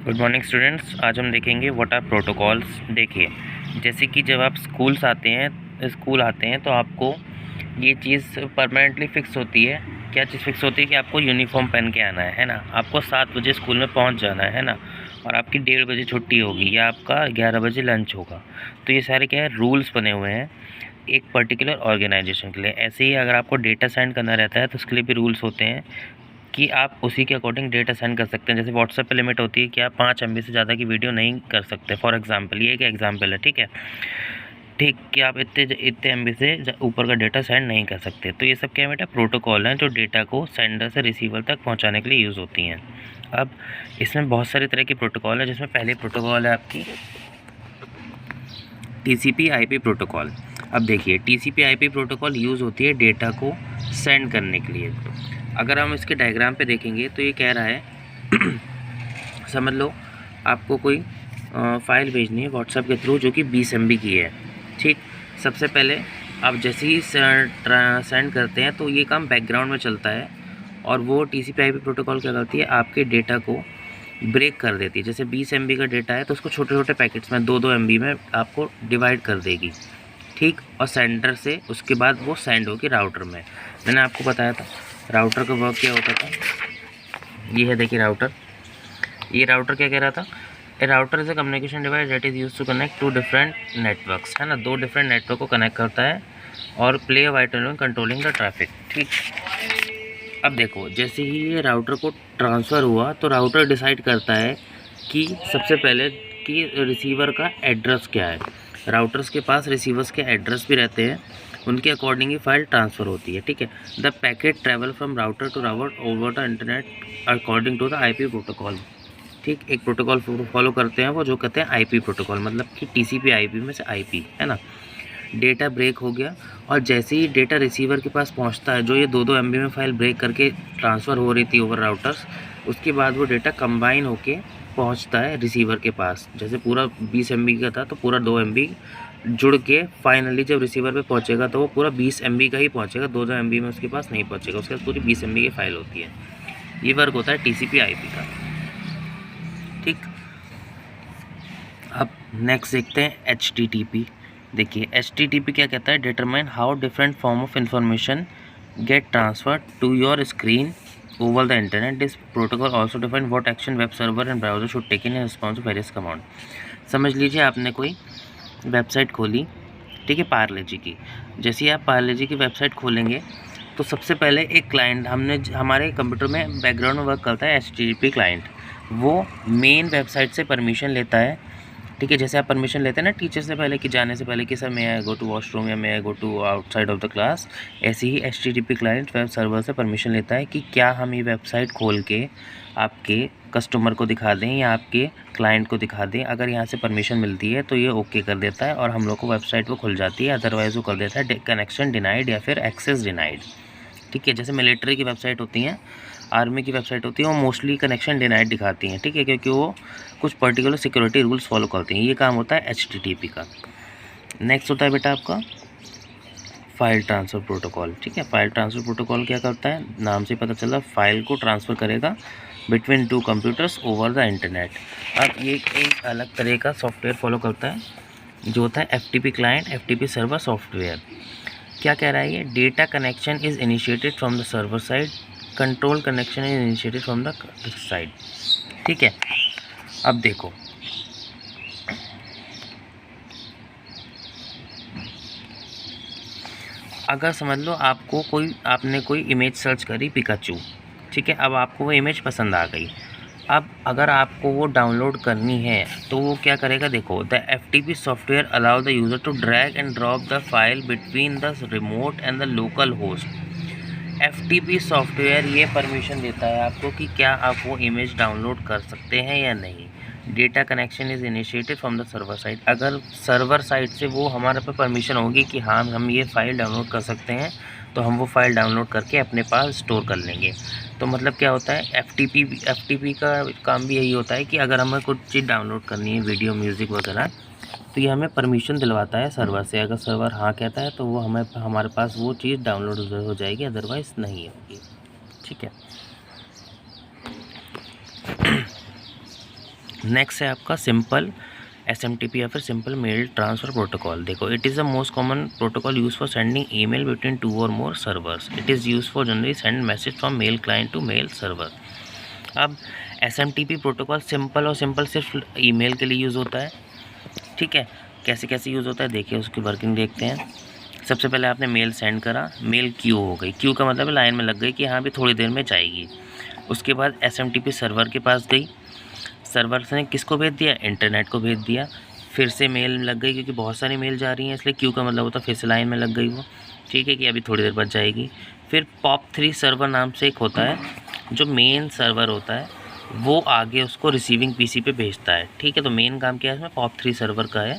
Good morning students. आज हम देखेंगे व्हाट आर प्रोटोकॉल्स। देखिए, जैसे कि जब आप स्कूल आते हैं तो आपको ये चीज़ परमानेंटली फ़िक्स होती है। क्या चीज़ फ़िक्स होती है कि आपको यूनिफॉर्म पहन के आना है ना। आपको 7 बजे स्कूल में पहुंच जाना है ना, और आपकी 1:30 बजे छुट्टी होगी या आपका 11 बजे लंच होगा। तो ये सारे क्या है, रूल्स बने हुए हैं एक पर्टिकुलर ऑर्गेनाइजेशन के लिए। ऐसे ही अगर आपको डेटा सेंड करना रहता है तो उसके लिए भी रूल्स होते हैं कि आप उसी के अकॉर्डिंग डेटा सेंड कर सकते हैं। जैसे व्हाट्सएप पे लिमिट होती है कि आप 5 MB से ज़्यादा की वीडियो नहीं कर सकते। फॉर एग्जांपल, ये एक एग्जांपल है, ठीक है, ठीक, कि आप इतने MB से ऊपर का डेटा सेंड नहीं कर सकते। तो ये सब क्या है बेटा, प्रोटोकॉल हैं जो डेटा को सेंडर से रिसीवर तक पहुँचाने के लिए यूज़ होती हैं। अब इसमें बहुत सारी तरह की प्रोटोकॉल है, जिसमें पहले प्रोटोकॉल है आपकी TCP/IP प्रोटोकॉल। अब देखिए, TCP/IP प्रोटोकॉल यूज़ होती है डेटा को सेंड करने के लिए। अगर हम इसके डायग्राम पे देखेंगे तो ये कह रहा है समझ लो आपको कोई फ़ाइल भेजनी है व्हाट्सएप के थ्रू जो कि 20 MB की है, ठीक। सबसे पहले आप जैसे ही सेंड करते हैं तो ये काम बैकग्राउंड में चलता है, और वो TCP/IP प्रोटोकॉल क्या करती है, आपके डेटा को ब्रेक कर देती है। जैसे 20 MB का डेटा है तो उसको छोटे छोटे पैकेट्स में 2-2 MB में आपको डिवाइड कर देगी, ठीक। और सेंडर से उसके बाद वो सेंड होगी राउटर में। मैंने आपको बताया था राउटर का वर्क क्या होता था। ये है, देखिए राउटर। ये राउटर क्या कह रहा था, a router is a communication device that is used to connect 2 different networks, है ना। 2 डिफरेंट नेटवर्क को कनेक्ट करता है और play a vital role in controlling the traffic, ठीक। अब देखो, जैसे ही ये राउटर को ट्रांसफ़र हुआ तो राउटर डिसाइड करता है कि सबसे पहले कि रिसीवर का एड्रेस क्या है। राउटर्स के पास रिसीवर्स के एड्रेस भी रहते हैं, उनके अकॉर्डिंग ही फाइल ट्रांसफ़र होती है, ठीक है। The packet travel from router to router over the internet according to the IP protocol, ठीक। एक प्रोटोकॉल फॉलो करते हैं वो जो कहते हैं IP प्रोटोकॉल, मतलब कि TCP/IP में से IP, है ना। डेटा ब्रेक हो गया, और जैसे ही डेटा रिसीवर के पास पहुंचता है, जो ये 2-2 MB में फ़ाइल ब्रेक करके ट्रांसफ़र हो रही थी ओवर राउटर्स, उसके बाद वो डेटा कंबाइन होके पहुंचता है रिसीवर के पास। जैसे पूरा 20 MB का था तो पूरा 2 MB जुड़ के फाइनली जब रिसीवर पे पहुंचेगा तो वो पूरा 20 MB का ही पहुंचेगा, 2-2 MB में उसके पास नहीं पहुंचेगा। उसके पास पूरी 20 MB की फ़ाइल होती है। ये वर्क होता है TCP/IP का, ठीक। अब नेक्स्ट देखते हैं HTTP। देखिए, HTTP क्या कहता है, determine how different form of information get transferred to your screen over the internet. This protocol also define what action web server and browser should take in response to various command. समझ लीजिए आपने कोई website खोली, ठीक है, पार्ले जी की। जैसे ही आप पार्ले जी की वेबसाइट खोलेंगे तो सबसे पहले एक क्लाइंट हमारे कंप्यूटर में बैकग्राउंड में वर्क करता है HTTP क्लाइंट। वो मेन वेबसाइट से परमिशन लेता है, ठीक है। जैसे आप परमिशन लेते हैं ना टीचर से पहले, कि जाने से पहले कि सर मैं आई गो टू वॉशरूम या मैं I go to outside of the class, ऐसे ही HTTP क्लाइंट वेब सर्वर से परमिशन लेता है कि क्या हम ये वेबसाइट खोल के आपके कस्टमर को दिखा दें या आपके क्लाइंट को दिखा दें। अगर यहाँ से परमिशन मिलती है तो ये ओके कर देता है और हम लोग को वेबसाइट वो खुल जाती है, अदरवाइज़ वो कर देता है कनेक्शन डिनाइड या फिर एक्सेस डिनाइड, ठीक है। जैसे मिलिट्री की वेबसाइट होती हैं, आर्मी की वेबसाइट होती है, वो मोस्टली कनेक्शन डिनाइड दिखाती हैं, ठीक है, क्योंकि वो कुछ पर्टिकुलर सिक्योरिटी रूल्स फॉलो करती हैं। ये काम होता है HTTP का। नेक्स्ट होता है बेटा आपका फाइल ट्रांसफ़र प्रोटोकॉल, ठीक है। फाइल ट्रांसफ़र प्रोटोकॉल क्या करता है, नाम से पता चला, फाइल को ट्रांसफ़र करेगा between 2 computers over the internet. अब ये एक अलग तरह का सॉफ्टवेयर फॉलो करता है जो होता है FTP client, FTP server software. क्या कह रहा है ये, data connection is initiated from the server side, control connection is initiated from the side, ठीक है। अब देखो, अगर समझ लो आपने कोई इमेज सर्च करी पिकाचू, ठीक है। अब आपको वो इमेज पसंद आ गई। अब अगर आपको वो डाउनलोड करनी है तो वो क्या करेगा, देखो, the FTP software allow the user to drag and drop the file between the remote and the local host. FTP software ये परमिशन देता है आपको कि क्या आप वो इमेज डाउनलोड कर सकते हैं या नहीं। Data connection is initiated from the server side. अगर सर्वर साइड से वो हमारे पे परमिशन होगी कि हाँ हम ये फ़ाइल डाउनलोड कर सकते हैं, तो हम वो फ़ाइल डाउनलोड करके अपने पास स्टोर कर लेंगे। तो मतलब क्या होता है, FTP का काम भी यही होता है कि अगर हमें कुछ चीज़ डाउनलोड करनी है, वीडियो, म्यूज़िक वगैरह, तो ये हमें परमिशन दिलवाता है सर्वर से। अगर सर्वर हाँ कहता है तो वो हमारे पास वो चीज़ डाउनलोड हो जाएगी, अदरवाइज़ नहीं होगी, ठीक है। नेक्स्ट है आपका सिंपल SMTP या फिर सिंपल मेल ट्रांसफ़र प्रोटोकॉल। देखो, it is the most common protocol use for sending email between 2 और more servers. It is use for generally send message from mail client to mail server. अब SMTP protocol simple और simple सिर्फ email के लिए use होता है। ठीक है, कैसे कैसे यूज़ होता है देखिए, उसकी वर्किंग देखते हैं। सबसे पहले आपने मेल सेंड करा, मेल क्यू हो गई। क्यू का मतलब लाइन में लग गई कि हाँ भी थोड़ी देर में जाएगी। उसके बाद SMTP सर्वर के पास गई, सर्वर ने किसको भेज दिया, इंटरनेट को भेज दिया। फिर से मेल लग गई क्योंकि बहुत सारी मेल जा रही हैं, इसलिए क्यू का मतलब होता है फिर से लाइन में लग गई वो। ठीक है कि अभी थोड़ी देर बाद जाएगी। फिर POP3 सर्वर नाम से एक होता है, जो मेन सर्वर होता है, वो आगे उसको रिसीविंग PC पे भेजता है। ठीक है, तो मेन काम क्या है इसमें, POP3 सर्वर का है,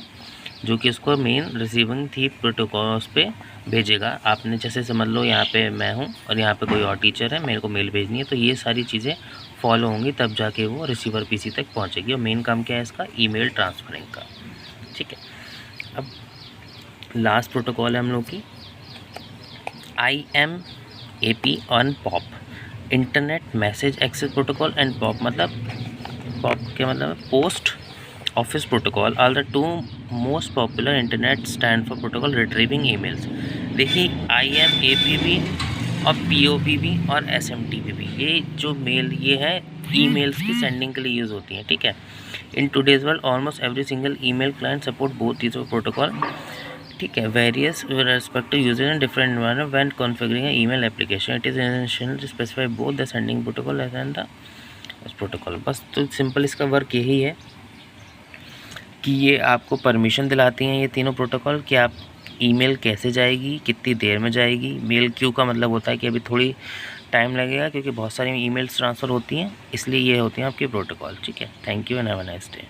जो कि उसको मेन रिसीविंग थी प्रोटोकॉल्स पे भेजेगा। आपने जैसे समझ लो यहाँ पे मैं हूँ और यहाँ पे कोई और टीचर है, मेरे को मेल भेजनी है, तो ये सारी चीज़ें फॉलो होंगी, तब जाके वो रिसीवर PC तक पहुँचेगी। और मेन काम क्या है इसका, ईमेल ट्रांसफरिंग का। ठीक है, अब लास्ट प्रोटोकॉल है हम लोग की IMAP on POP, internet message access protocol, and POP मतलब POP के मतलब post office protocol are the 2 most popular internet stand for protocol retrieving emails. देखिए, IMAP भी और POP भी और SMTP भी, ये जो मेल ये है ईमेल्स की सेंडिंग के लिए यूज़ होती हैं। ठीक है, in today's world almost every single email client support both these protocol. ठीक है, various respective usages and different environment when configuring email application. It is essential to specify both the sending protocol and the protocol. बस तो simple इसका work यही है कि ये आपको परमिशन दिलाती हैं ये तीनों प्रोटोकॉल कि आप ईमेल कैसे जाएगी, कितनी देर में जाएगी। मेल क्यू का मतलब होता है कि अभी थोड़ी टाइम लगेगा क्योंकि बहुत सारी ईमेल्स ट्रांसफ़र होती हैं, इसलिए ये होती हैं आपके प्रोटोकॉल। ठीक है, thank you and have a nice day.